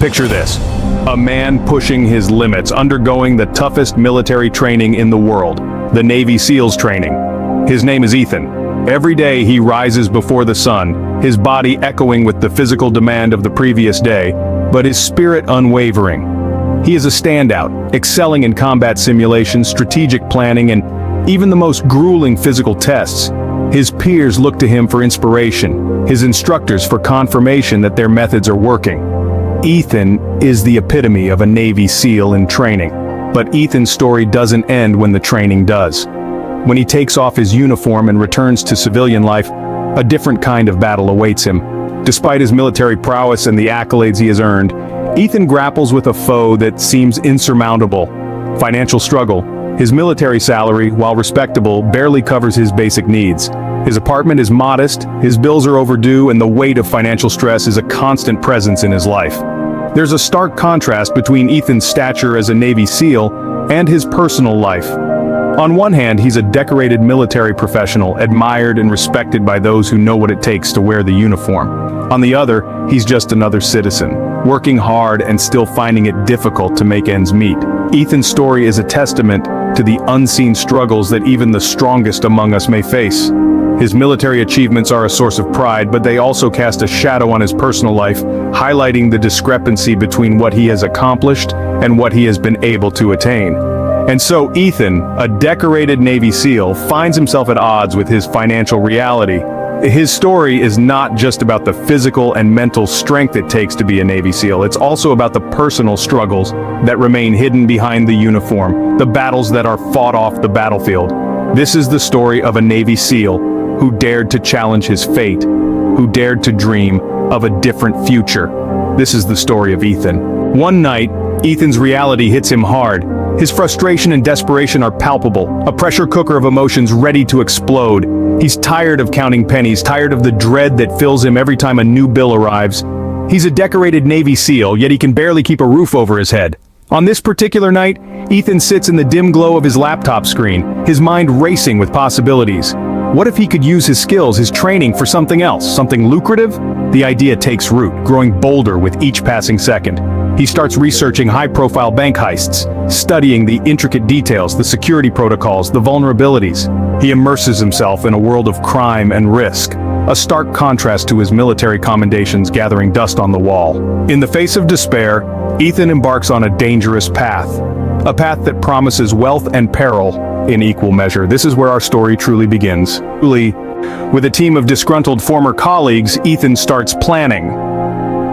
Picture this. A man pushing his limits, undergoing the toughest military training in the world, the Navy SEALs training. His name is Ethan. Every day he rises before the sun, his body echoing with the physical demand of the previous day, but his spirit unwavering. He is a standout, excelling in combat simulations, strategic planning, and even the most grueling physical tests. His peers look to him for inspiration, his instructors for confirmation that their methods are working. Ethan is the epitome of a Navy SEAL in training. But Ethan's story doesn't end when the training does. When he takes off his uniform and returns to civilian life, a different kind of battle awaits him. Despite his military prowess and the accolades he has earned, Ethan grapples with a foe that seems insurmountable: financial struggle. His military salary, while respectable, barely covers his basic needs. His apartment is modest, his bills are overdue, and the weight of financial stress is a constant presence in his life. There's a stark contrast between Ethan's stature as a Navy SEAL and his personal life. On one hand, he's a decorated military professional, admired and respected by those who know what it takes to wear the uniform. On the other, he's just another citizen, working hard and still finding it difficult to make ends meet. Ethan's story is a testament to the unseen struggles that even the strongest among us may face. His military achievements are a source of pride, but they also cast a shadow on his personal life, highlighting the discrepancy between what he has accomplished and what he has been able to attain. And so Ethan, a decorated Navy SEAL, finds himself at odds with his financial reality. His story is not just about the physical and mental strength it takes to be a Navy SEAL, it's also about the personal struggles that remain hidden behind the uniform, the battles that are fought off the battlefield. This is the story of a Navy SEAL who dared to challenge his fate, who dared to dream of a different future. This is the story of Ethan. One night, Ethan's reality hits him hard. His frustration and desperation are palpable, a pressure cooker of emotions ready to explode. He's tired of counting pennies, tired of the dread that fills him every time a new bill arrives. He's a decorated Navy SEAL, yet he can barely keep a roof over his head. On this particular night, Ethan sits in the dim glow of his laptop screen, his mind racing with possibilities. What if he could use his skills, his training, for something else, something lucrative? The idea takes root, growing bolder with each passing second. He starts researching high-profile bank heists, studying the intricate details, the security protocols, the vulnerabilities. He immerses himself in a world of crime and risk, a stark contrast to his military commendations gathering dust on the wall. In the face of despair, Ethan embarks on a dangerous path, a path that promises wealth and peril in equal measure. This is where our story truly begins. With a team of disgruntled former colleagues, Ethan starts planning.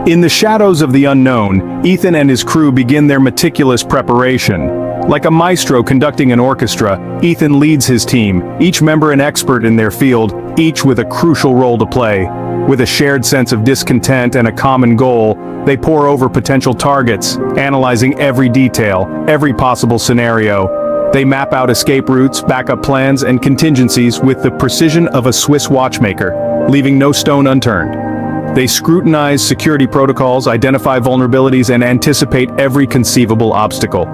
In the shadows of the unknown, Ethan and his crew begin their meticulous preparation. Like a maestro conducting an orchestra, Ethan leads his team, each member an expert in their field, each with a crucial role to play. With a shared sense of discontent and a common goal, they pore over potential targets, analyzing every detail, every possible scenario. They map out escape routes, backup plans, and contingencies with the precision of a Swiss watchmaker, leaving no stone unturned. They scrutinize security protocols, identify vulnerabilities, and anticipate every conceivable obstacle.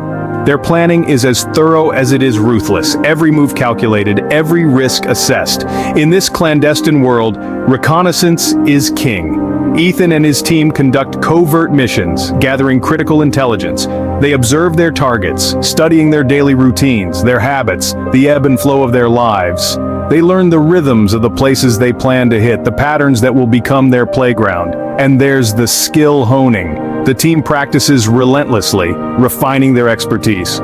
Their planning is as thorough as it is ruthless, every move calculated, every risk assessed. In this clandestine world, reconnaissance is king. Ethan and his team conduct covert missions, gathering critical intelligence. They observe their targets, studying their daily routines, their habits, the ebb and flow of their lives. They learn the rhythms of the places they plan to hit, the patterns that will become their playground. And there's the skill honing. The team practices relentlessly, refining their expertise.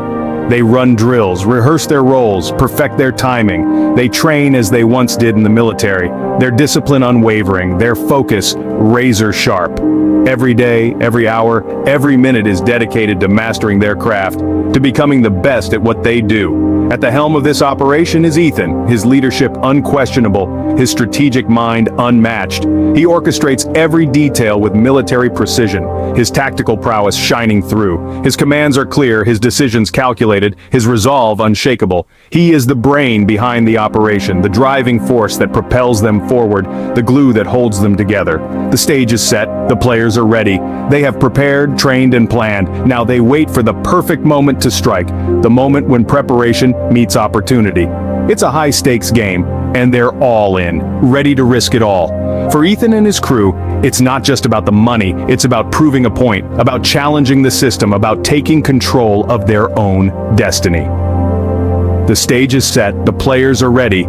They run drills, rehearse their roles, perfect their timing. They train as they once did in the military. Their discipline unwavering, their focus razor sharp. Every day, every hour, every minute is dedicated to mastering their craft, to becoming the best at what they do. At the helm of this operation is Ethan, his leadership unquestionable, his strategic mind unmatched. He orchestrates every detail with military precision, his tactical prowess shining through. His commands are clear, his decisions calculated, his resolve unshakable. He is the brain behind the operation, the driving force that propels them forward, the glue that holds them together. The stage is set, the players are ready. They have prepared, trained, and planned. Now they wait for the perfect moment to strike, the moment when preparation meets opportunity. It's a high-stakes game, and they're all in, ready to risk it all. For Ethan and his crew, it's not just about the money, it's about proving a point, about challenging the system, about taking control of their own destiny. The stage is set, the players are ready.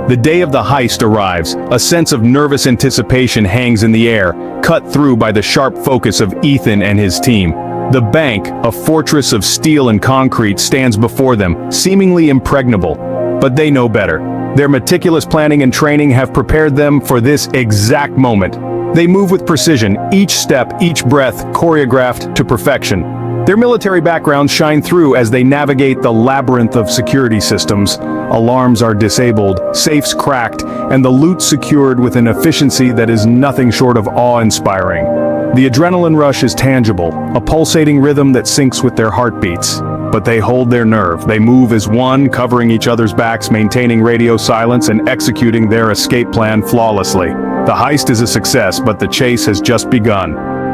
The day of the heist arrives. A sense of nervous anticipation hangs in the air, cut through by the sharp focus of Ethan and his team. The bank, a fortress of steel and concrete, stands before them, seemingly impregnable. But they know better. Their meticulous planning and training have prepared them for this exact moment. They move with precision, each step, each breath choreographed to perfection. Their military backgrounds shine through as they navigate the labyrinth of security systems. Alarms are disabled, safes cracked, and the loot secured with an efficiency that is nothing short of awe-inspiring. The adrenaline rush is tangible, a pulsating rhythm that syncs with their heartbeats. But they hold their nerve. They move as one, covering each other's backs, maintaining radio silence, and executing their escape plan flawlessly. The heist is a success, but the chase has just begun.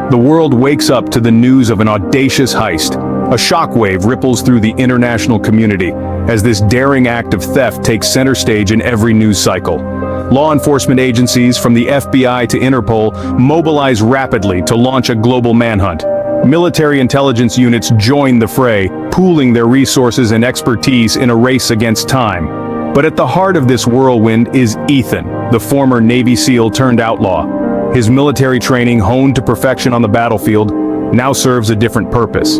The world wakes up to the news of an audacious heist. A shockwave ripples through the international community as this daring act of theft takes center stage in every news cycle. Law enforcement agencies, from the FBI to Interpol, mobilize rapidly to launch a global manhunt. Military intelligence units join the fray, pooling their resources and expertise in a race against time. But at the heart of this whirlwind is Ethan, the former Navy SEAL turned outlaw. His military training, honed to perfection on the battlefield, now serves a different purpose.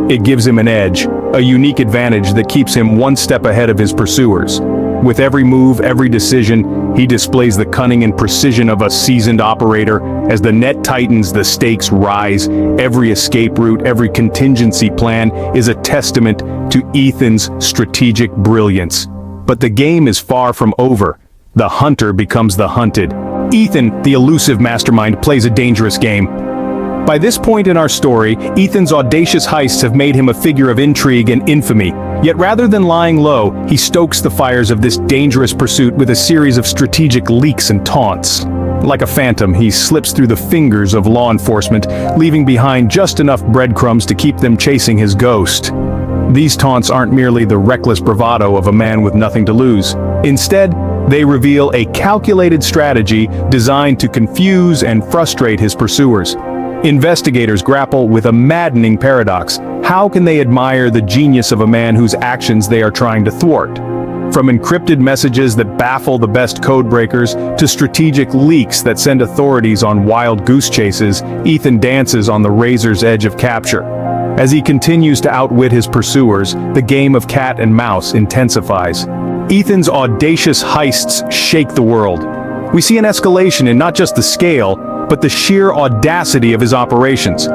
It gives him an edge, a unique advantage that keeps him one step ahead of his pursuers. With every move, every decision, he displays the cunning and precision of a seasoned operator. As the net tightens, the stakes rise. Every escape route, every contingency plan is a testament to Ethan's strategic brilliance. But the game is far from over. The hunter becomes the hunted. Ethan, the elusive mastermind, plays a dangerous game. By this point in our story, Ethan's audacious heists have made him a figure of intrigue and infamy. Yet rather than lying low, he stokes the fires of this dangerous pursuit with a series of strategic leaks and taunts. Like a phantom, he slips through the fingers of law enforcement, leaving behind just enough breadcrumbs to keep them chasing his ghost. These taunts aren't merely the reckless bravado of a man with nothing to lose. Instead, they reveal a calculated strategy designed to confuse and frustrate his pursuers. Investigators grapple with a maddening paradox. How can they admire the genius of a man whose actions they are trying to thwart? From encrypted messages that baffle the best codebreakers to strategic leaks that send authorities on wild goose chases, Ethan dances on the razor's edge of capture. As he continues to outwit his pursuers, the game of cat and mouse intensifies. Ethan's audacious heists shake the world. We see an escalation in not just the scale, but the sheer audacity of his operations.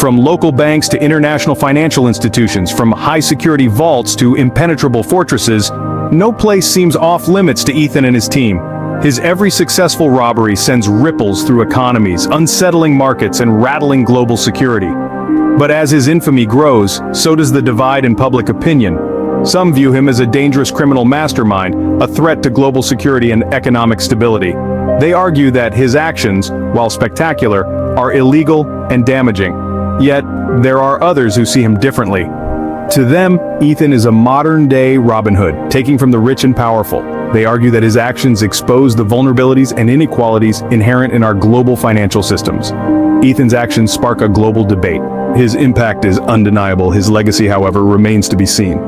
From local banks to international financial institutions, from high-security vaults to impenetrable fortresses, no place seems off-limits to Ethan and his team. His every successful robbery sends ripples through economies, unsettling markets and rattling global security. But as his infamy grows, so does the divide in public opinion. Some view him as a dangerous criminal mastermind, a threat to global security and economic stability. They argue that his actions, while spectacular, are illegal and damaging. Yet, there are others who see him differently. To them, Ethan is a modern-day Robin Hood, taking from the rich and powerful. They argue that his actions expose the vulnerabilities and inequalities inherent in our global financial systems. Ethan's actions spark a global debate. His impact is undeniable. His legacy, however, remains to be seen.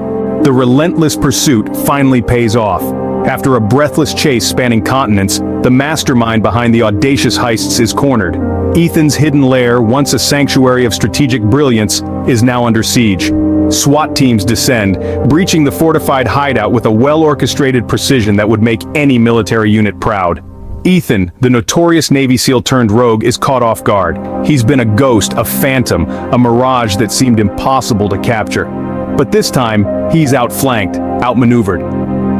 The relentless pursuit finally pays off. After a breathless chase spanning continents, the mastermind behind the audacious heists is cornered. Ethan's hidden lair, once a sanctuary of strategic brilliance, is now under siege. SWAT teams descend, breaching the fortified hideout with a well-orchestrated precision that would make any military unit proud. Ethan, the notorious Navy SEAL turned rogue, is caught off guard. He's been a ghost, a phantom, a mirage that seemed impossible to capture. But this time, he's outflanked, outmaneuvered.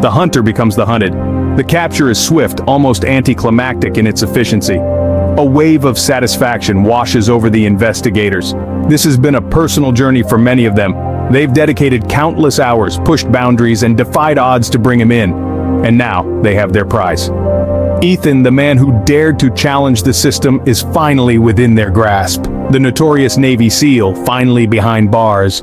The hunter becomes the hunted. The capture is swift, almost anticlimactic in its efficiency. A wave of satisfaction washes over the investigators. This has been a personal journey for many of them. They've dedicated countless hours, pushed boundaries, and defied odds to bring him in. And now, they have their prize. Ethan, the man who dared to challenge the system, is finally within their grasp. The notorious Navy SEAL, finally behind bars.